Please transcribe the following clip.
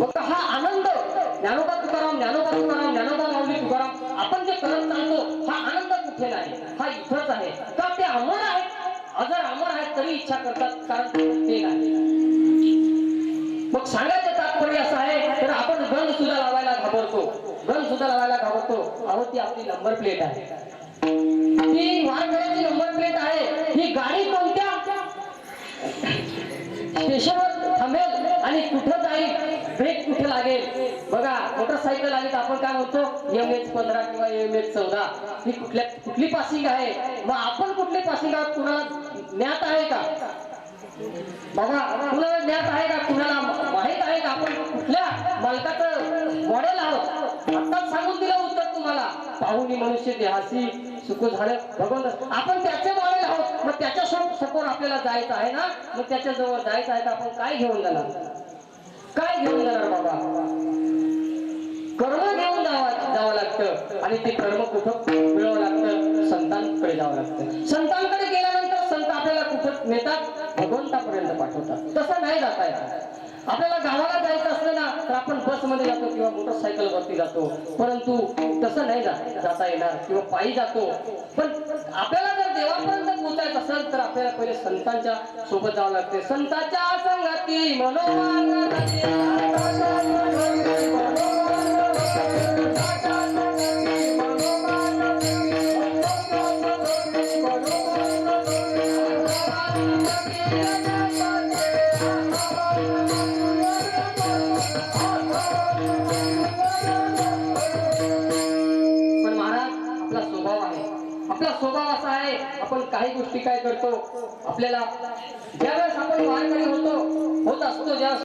मग हा आनंद ज्ञानोबा तुकाराम ज्ञानोबा तुकाराम ज्ञानोबा माऊली तुकाराम आपण जे करत चालतो हा आनंद कुठे नाही, हा इथंच आहे. का ते अमर आहेत, अजर अमर आहेत तरी इच्छा करतात, कारण ते नाही. मग सांगायचं तात्पर्य असं आहे, तर आपण गंध सुद्धा लावायला घाबरतो, गंध सुद्धा लावायला घाबरतो. अहो ती आपली नंबर प्लेट आहे, ती वारकऱ्याची नंबर प्लेट आहे. ही गाडी कोणत्या स्टेशनवर थांबेल आणि कुठं जाईल, ब्रेक कुठे लागेल. बघा मोटरसायकल आली तर आपण काय म्हणतो MH15 किंवा MH14, ही कुठली पासिंग आहे. मग आपण कुठली पासिंग आहोत, कुणाला ज्ञात आहे का? बघा कुणाला ज्ञात आहे का, कुणाला माहित आहे का आपण कुठल्या मालकाचं मॉडेल आहोत? आताच सांगून दिलं उत्तर तुम्हाला, पाहुणी मनुष्य देहासी सुख झालं भगवंत. आपण त्याचे मॉडेल आहोत, मग त्याच्या समोर आपल्याला जायचं आहे ना, मग त्याच्या जवळ जायचं आहे तर आपण काय घेऊन जाणार, काय घेऊन जाणार बाबा? कर्म घेऊन जावं लागतं. आणि ते कर्म कुठं मिळवावं लागतं, संतांकडे जावं लागतं. संतांकडे गेल्यानंतर संत आपल्याला कुठं नेतात, भगवंतापर्यंत पाठवतात. तसं नाही जाता येत. आपल्याला गावाला जायचं असलं ना तर आपण बसमध्ये जातो किंवा मोटरसायकल वरती जातो, परंतु तसं नाही जाता येणार, किंवा पायी जातो. पण आपल्याला जर देवापर्यंत पोहोचायचं असेल तर आपल्याला पहिले संतांच्या सोबत जावं लागते. संतांच्या संगती मनोमान स्वभाव असा आहे. आपण काही गोष्टी काय करतो, आपल्याला ज्यावेळेस आपण वारकरी होत असतो, ज्यावेळेस